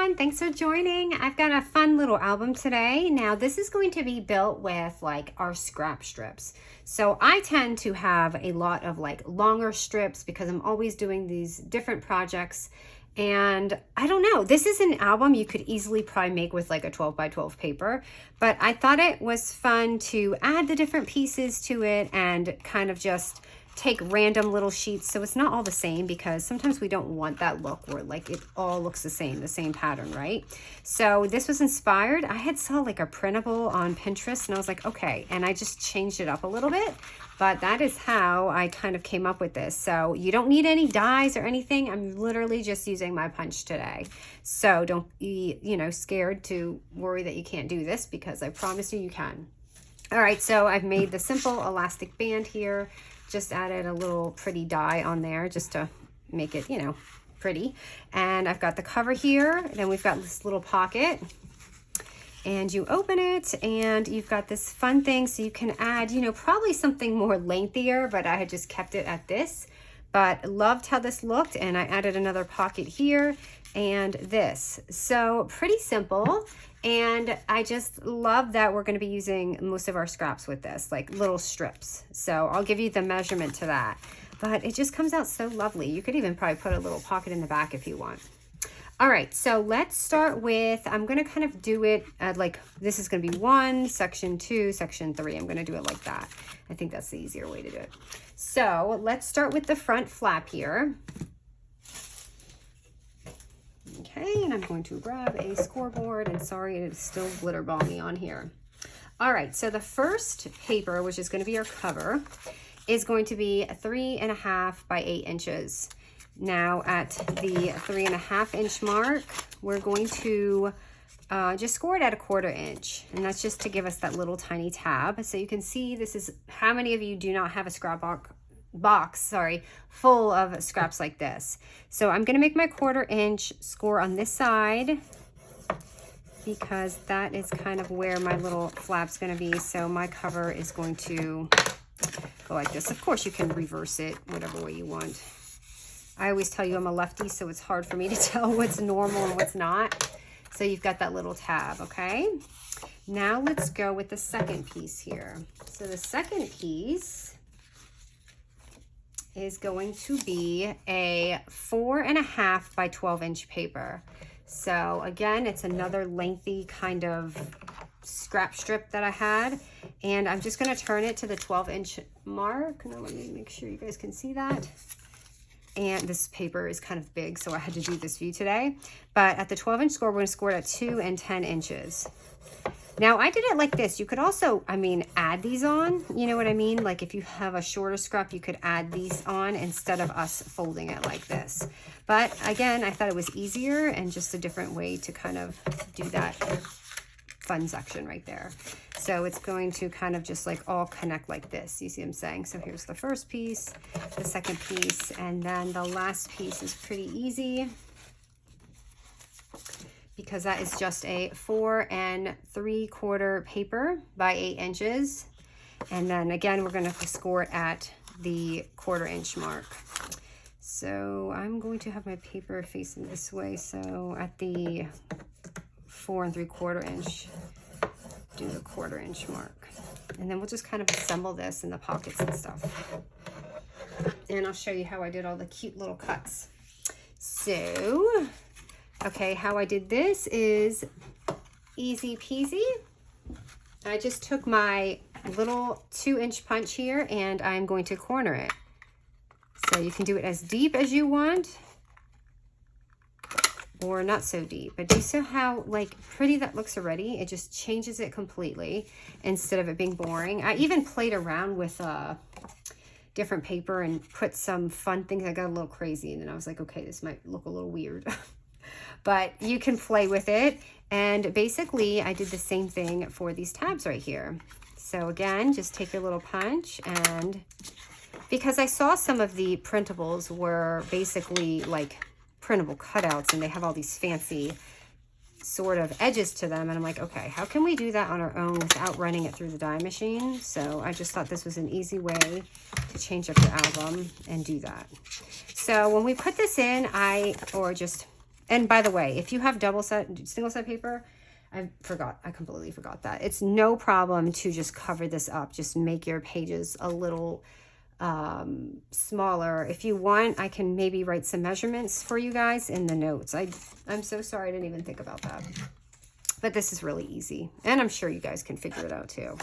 everyone, thanks for joining. I've got a fun little album today. Now this is going to be built with like our scrap strips. So I tend to have a lot of like longer strips because I'm always doing these different projects. And I don't know, this is an album you could easily probably make with like a 12 by 12 paper, but I thought it was fun to add the different pieces to it and kind of just take random little sheets so it's not all the same, because sometimes we don't want that look where like it all looks the same pattern, right? So this was inspired. I had saw like a printable on Pinterest and I was like, okay, and I just changed it up a little bit, but that is how I kind of came up with this. So you don't need any dies or anything. I'm literally just using my punch today. So don't be, scared to worry that you can't do this, because I promise you can. All right, so I've made the simple elastic band here. Just added a little pretty die on there just to make it, pretty. And I've got the cover here. Then we've got this little pocket. And you open it and you've got this fun thing. So you can add, probably something more lengthier, but I had just kept it at this. But loved how this looked. And I added another pocket here and this. So pretty simple. And I just love that we're going to be using most of our scraps with this, like little strips. So I'll give you the measurement to that. But it just comes out so lovely. You could even probably put a little pocket in the back if you want. All right, so let's start with, I'm going to kind of do it like this is going to be 1, section 2, section 3. I'm going to do it like that. I think that's the easier way to do it. So let's start with the front flap here. Okay, and I'm going to grab a scoreboard, and sorry, it's still glitter balmy on here. All right, so the first paper, which is going to be our cover, is going to be 3.5 by 8 inches. Now at the 3.5 inch mark, we're going to just score it at 1/4 inch, and that's just to give us that little tiny tab. So you can see this is, how many of you do not have a scrap box full of scraps like this? So I'm going to make my 1/4 inch score on this side, because that is kind of where my little flap's going to be. So my cover is going to go like this. Of course you can reverse it whatever way you want. I always tell you I'm a lefty, so it's hard for me to tell what's normal and what's not. So you've got that little tab, okay? Now let's go with the second piece here. So the second piece is going to be a 4.5 by 12 inch paper. So again, it's another lengthy kind of scrap strip that I had, and I'm just going to turn it to the 12 inch mark. Now let me make sure you guys can see that. And this paper is kind of big, so I had to do this view today. But at the 12 inch score, we're going to score it at 2 and 10 inches. Now I did it like this. You could also, add these on, you know what I mean? Like if you have a shorter scrap, you could add these on instead of us folding it like this. But again, I thought it was easier and just a different way to kind of do that fun section right there. So it's going to kind of just like all connect like this. You see what I'm saying? So here's the first piece, the second piece, and then the last piece is pretty easy, because that is just a 4 3/4 paper by 8 inches. And then again, we're going to score it at the 1/4 inch mark. So I'm going to have my paper facing this way. So at the 4 3/4 inch, do the 1/4 inch mark. And then we'll just kind of assemble this in the pockets and stuff. And I'll show you how I did all the cute little cuts. So, okay, how I did this is easy peasy. I just took my little 2 inch punch here and I'm going to corner it. So you can do it as deep as you want, or not so deep, but do you see how like pretty that looks already? It just changes it completely instead of it being boring. I even played around with different paper and put some fun things. I got a little crazy, and then I was like, okay, this might look a little weird. But you can play with it. And basically I did the same thing for these tabs right here. So again, just take your little punch, and because I saw some of the printables were basically like printable cutouts, and they have all these fancy sort of edges to them, and I'm like, okay, how can we do that on our own without running it through the die machine? So I just thought this was an easy way to change up your album and do that. So when we put this in, or just And by the way, if you have single set paper, I completely forgot that. It's no problem to just cover this up. Just make your pages a little smaller. If you want, I can maybe write some measurements for you guys in the notes. I'm so sorry I didn't even think about that. But this is really easy. And I'm sure you guys can figure it out too.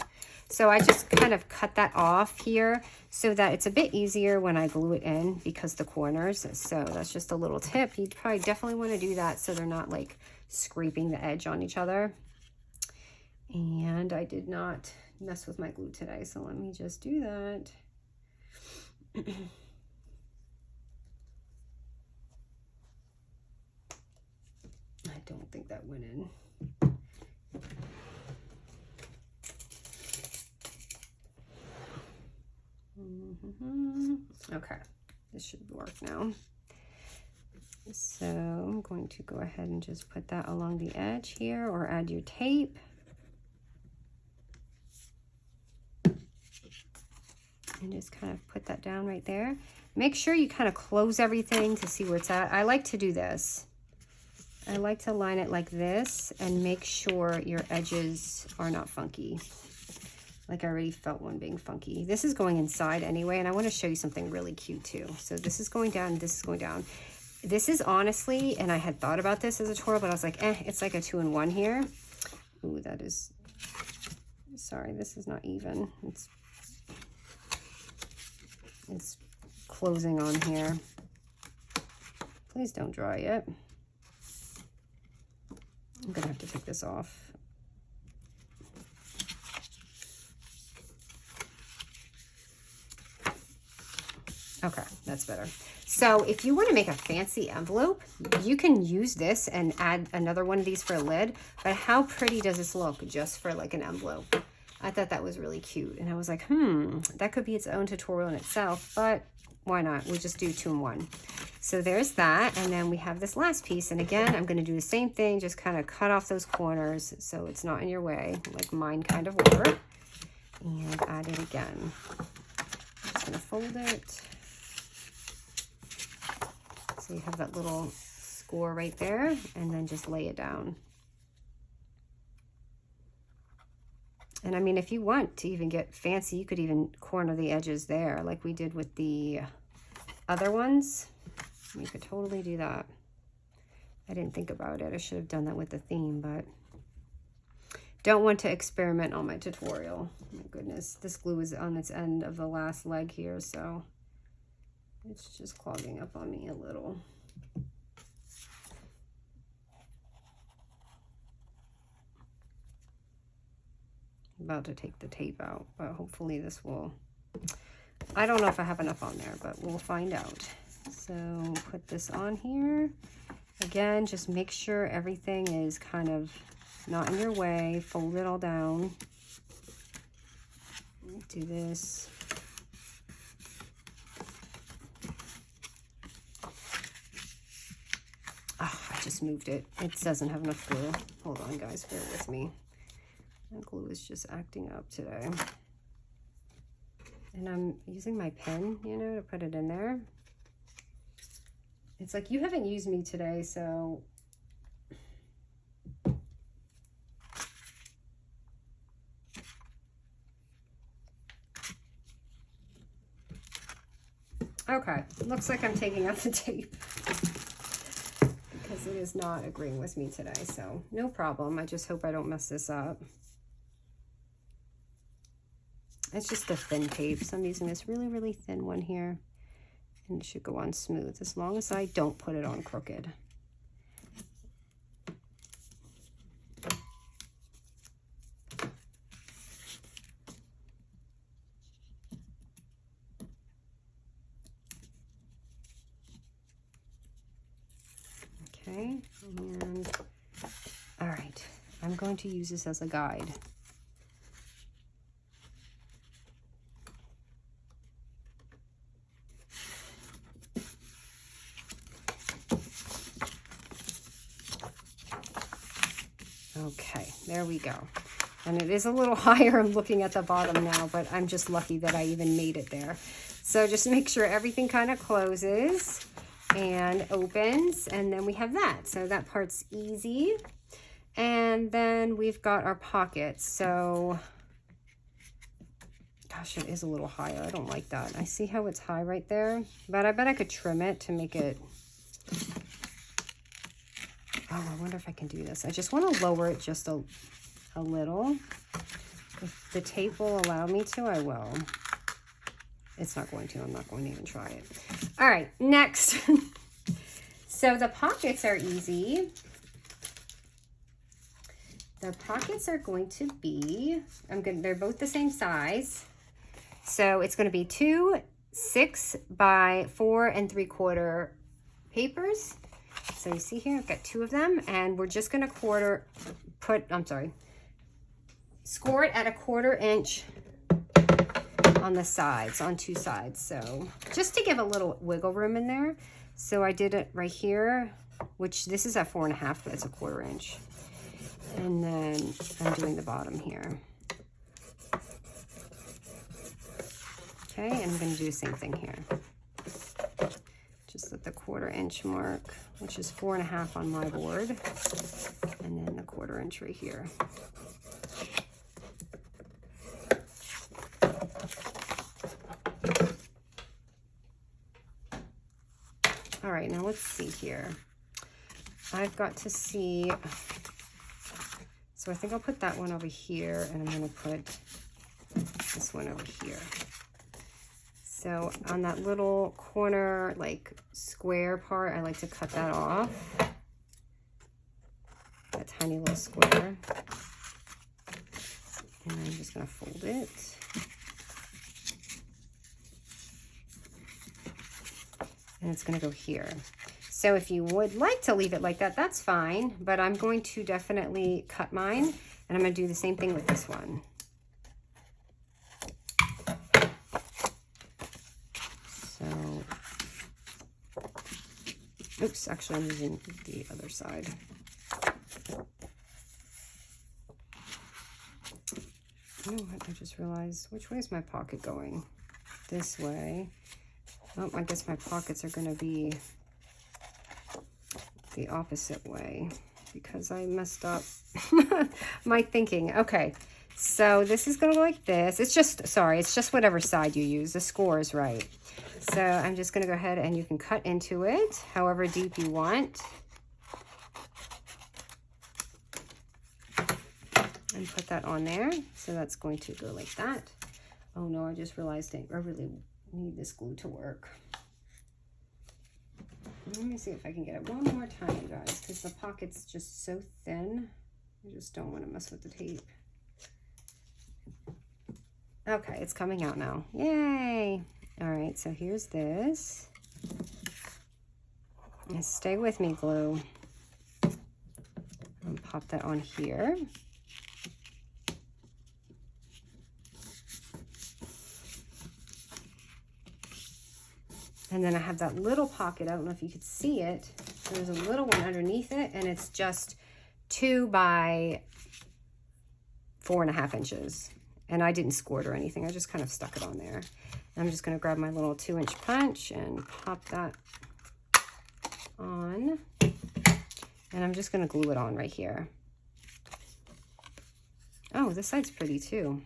So I just kind of cut that off here so that it's a bit easier when I glue it in because the corners. So that's just a little tip. You'd probably definitely want to do that so they're not like scraping the edge on each other. And I did not mess with my glue today, so let me just do that. I don't think that went in. Okay, this should work now. So I'm going to go ahead and just put that along the edge here, or add your tape. And just kind of put that down right there. Make sure you kind of close everything to see where it's at. I like to do this. I like to line it like this and make sure your edges are not funky. Like I already felt one being funky. This is going inside anyway, and I want to show you something really cute too. So this is going down, and this is going down. This is honestly, and I had thought about this as a tutorial, but I was like, it's like a 2-in-1 here. Ooh, that is, sorry, this is not even. It's closing on here. Please don't dry it. I'm gonna have to take this off. Okay, that's better. So if you want to make a fancy envelope, you can use this and add another one of these for a lid. But how pretty does this look just for like an envelope? I thought that was really cute. And I was like, that could be its own tutorial in itself, but why not? We'll just do 2-in-1. So there's that. And then we have this last piece. And again, I'm going to do the same thing, just kind of cut off those corners so it's not in your way, like mine kind of were. And add it again. I'm just going to fold it. So you have that little score right there, and then just lay it down. And I mean, if you want to even get fancy, you could even corner the edges there like we did with the other ones. You could totally do that. I didn't think about it. I should have done that with the theme, but don't want to experiment on my tutorial. Oh my goodness, this glue is on its end of the last leg here, so it's just clogging up on me a little. I'm about to take the tape out, but hopefully this will, I don't know if I have enough on there, but we'll find out. So put this on here. Again, just make sure everything is kind of not in your way. Fold it all down. Do this. Oh, I just moved it. It doesn't have enough glue. Hold on, guys. Bear with me. The glue is just acting up today. And I'm using my pen, you know, to put it in there. It's like, you haven't used me today, so... Okay, looks like I'm taking out the tape. Because it is not agreeing with me today, so no problem. I just hope I don't mess this up. It's just a thin tape, so I'm using this really, really thin one here. And it should go on smooth, as long as I don't put it on crooked. Okay, and all right, I'm going to use this as a guide. Okay, there we go. And it is a little higher. I'm looking at the bottom now, but I'm just lucky that I even made it there. So just make sure everything kind of closes. and opens, and then we have that. So that part's easy. And then we've got our pockets. So, gosh, it is a little higher. I don't like that. I see how it's high right there, but I bet I could trim it to make it. Oh, I wonder if I can do this. I just want to lower it just a little. If the tape will allow me to, I will. It's not going to. I'm not going to even try it. All right, next. So the pockets are easy. The pockets are going to be, they're both the same size. So it's going to be 2 6 by 4 3/4 papers. So you see here, I've got 2 of them, and we're just going to score it at a 1/4 inch on the sides, on 2 sides. So just to give a little wiggle room in there. So I did it right here, which this is at 4 1/2, but it's a 1/4 inch. And then I'm doing the bottom here. Okay, and I'm going to do the same thing here. Just at the 1/4 inch mark, which is 4 1/2 on my board, and then the 1/4 inch right here. All right, now let's see here. I've got to see, so I think I'll put that one over here, and I'm going to put this one over here. So on that little corner, like square part, I like to cut that off. That tiny little square. And I'm just going to fold it. And it's going to go here. So if you would like to leave it like that, that's fine. But I'm going to definitely cut mine. And I'm going to do the same thing with this one. So, oops, actually I'm using the other side. Oh, I just realized, which way is my pocket going? This way. Oh, I guess my pockets are going to be the opposite way because I messed up my thinking. Okay, so this is going to go like this. It's just, sorry, it's just whatever side you use. The score is right. So I'm just going to go ahead and you can cut into it however deep you want. And put that on there. So that's going to go like that. Oh no, I just realized I really need this glue to work. Let me see if I can get it one more time, you guys, because the pocket's just so thin. I just don't want to mess with the tape. Okay, it's coming out now. Yay! All right, so here's this. And stay with me, glue. And pop that on here. And then I have that little pocket. I don't know if you could see it. There's a little one underneath it, and it's just 2 by 4 1/2 inches. And I didn't score it or anything. I just kind of stuck it on there. And I'm just going to grab my little 2-inch punch and pop that on. And I'm just going to glue it on right here. Oh, this side's pretty too.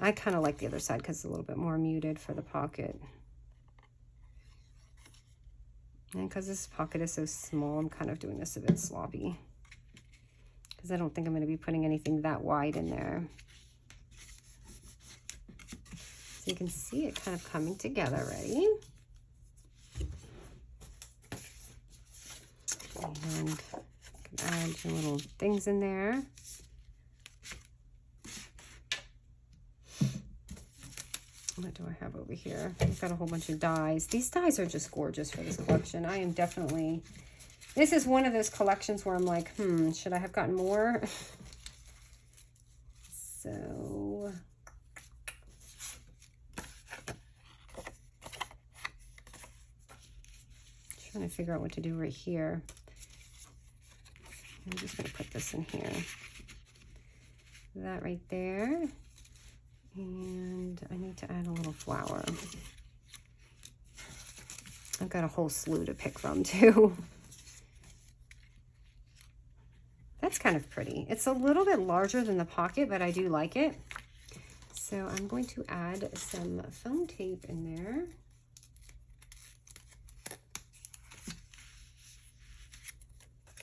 I kind of like the other side because it's a little bit more muted for the pocket. And because this pocket is so small, I'm kind of doing this a bit sloppy. Because I don't think I'm going to be putting anything that wide in there. So you can see it kind of coming together. Ready? And add some little things in there. What do I have over here? I've got a whole bunch of dies. These dies are just gorgeous for this collection. I am definitely, this is one of those collections where I'm like, should I have gotten more? So, trying to figure out what to do right here. I'm just going to put this in here. That right there. And I need to add a little flower. I've got a whole slew to pick from too. That's kind of pretty. It's a little bit larger than the pocket, but I do like it. So I'm going to add some foam tape in there.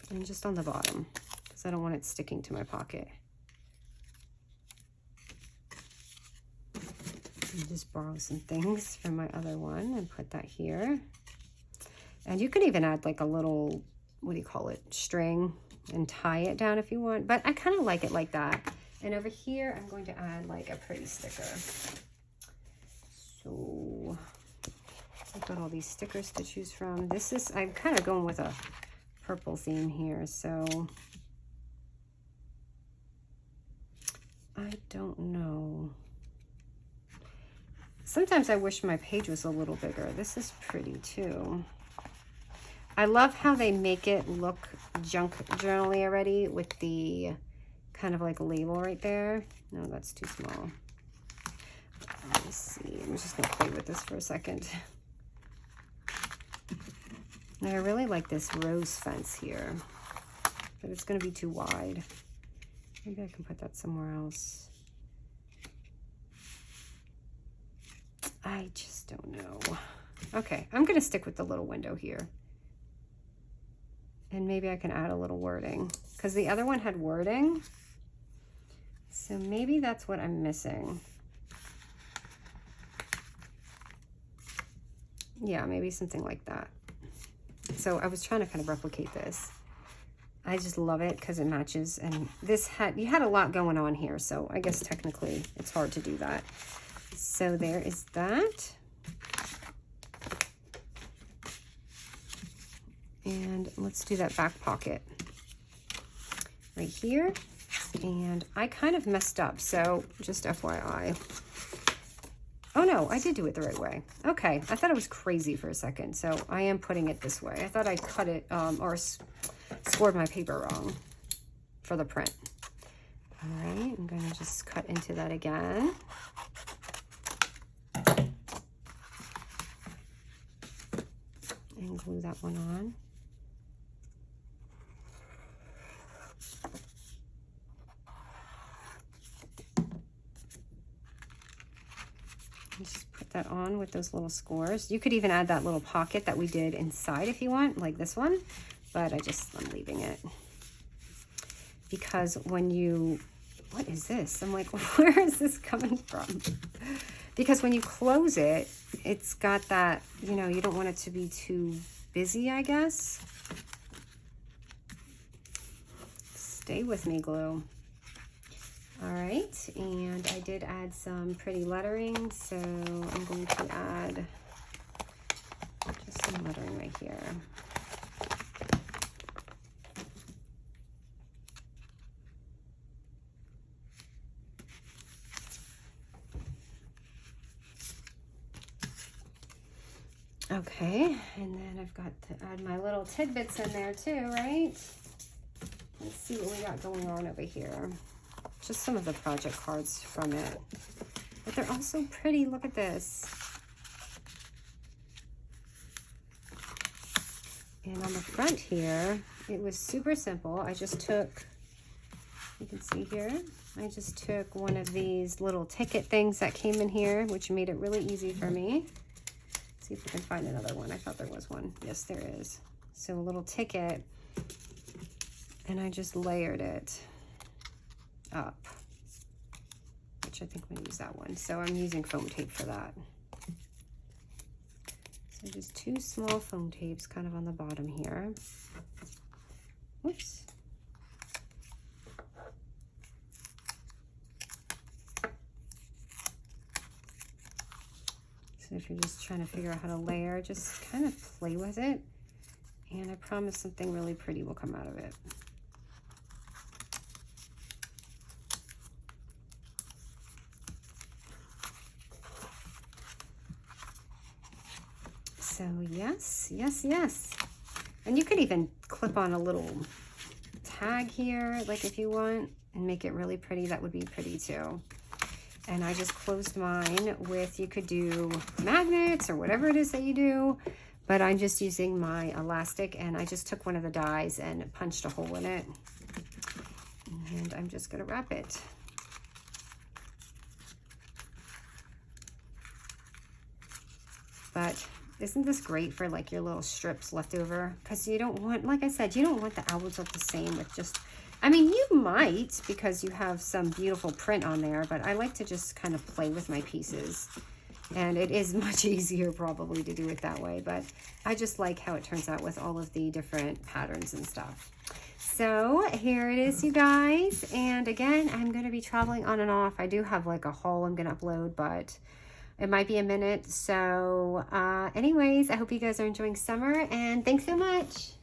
And just on the bottom, because I don't want it sticking to my pocket. And just borrow some things from my other one and put that here. And you can even add like a little, what do you call it, string, and tie it down if you want. But I kind of like it like that. And over here, I'm going to add like a pretty sticker. So I've got all these stickers to choose from. This is, I'm kind of going with a purple theme here. So I don't know. Sometimes I wish my page was a little bigger. This is pretty too. I love how they make it look junk journal-y already with the kind of like label right there. No, that's too small. Let me see. I'm just gonna play with this for a second. And I really like this rose fence here, but it's gonna be too wide. Maybe I can put that somewhere else. I just don't know. Okay, I'm gonna stick with the little window here. And maybe I can add a little wording, because the other one had wording. So maybe that's what I'm missing. Yeah, maybe something like that. So I was trying to kind of replicate this. I just love it because it matches. And this had, you had a lot going on here. So I guess technically it's hard to do that. So there is that. And let's do that back pocket right here. And I kind of messed up, so just FYI. Oh no, I did do it the right way. Okay, I thought it was crazy for a second, so I am putting it this way. I thought I cut it or scored my paper wrong for the print. All right, I'm gonna just cut into that again. And glue that one on. Just put that on with those little scores. You could even add that little pocket that we did inside if you want, like this one, but I'm leaving it. Because when you, what is this? I'm like, where is this coming from? Because when you close it, it's got that, you know, you don't want it to be too busy, I guess. Stay with me, glue. All right, and I did add some pretty lettering, so I'm going to add just some lettering right here. Okay, and then I've got to add my little tidbits in there too, right? Let's see what we got going on over here. Just some of the project cards from it. But they're all so pretty. Look at this. And on the front here, it was super simple. I just took, you can see here, I just took one of these little ticket things that came in here, which made it really easy for me. Let's see if we can find another one. I thought there was one. Yes, there is. So a little ticket, and I just layered it up, which I think I'm going to use that one. So I'm using foam tape for that. So just two small foam tapes kind of on the bottom here. Whoops. So if you're just trying to figure out how to layer, just kind of play with it. And I promise something really pretty will come out of it. So yes, yes, yes. And you could even clip on a little tag here, like if you want, and make it really pretty. That would be pretty too. And I just closed mine with, you could do magnets or whatever it is that you do, But I'm just using my elastic, and I just took one of the dies and punched a hole in it. And I'm just going to wrap it. But isn't this great for like your little strips left over? Because you don't want, like I said, you don't want the albums look the same with just, I mean, you might because you have some beautiful print on there, but I like to just kind of play with my pieces. And it is much easier probably to do it that way, but I just like how it turns out with all of the different patterns and stuff. So here it is, you guys. And again, I'm going to be traveling on and off. I do have like a haul I'm going to upload, but it might be a minute. So anyways, I hope you guys are enjoying summer, and thanks so much.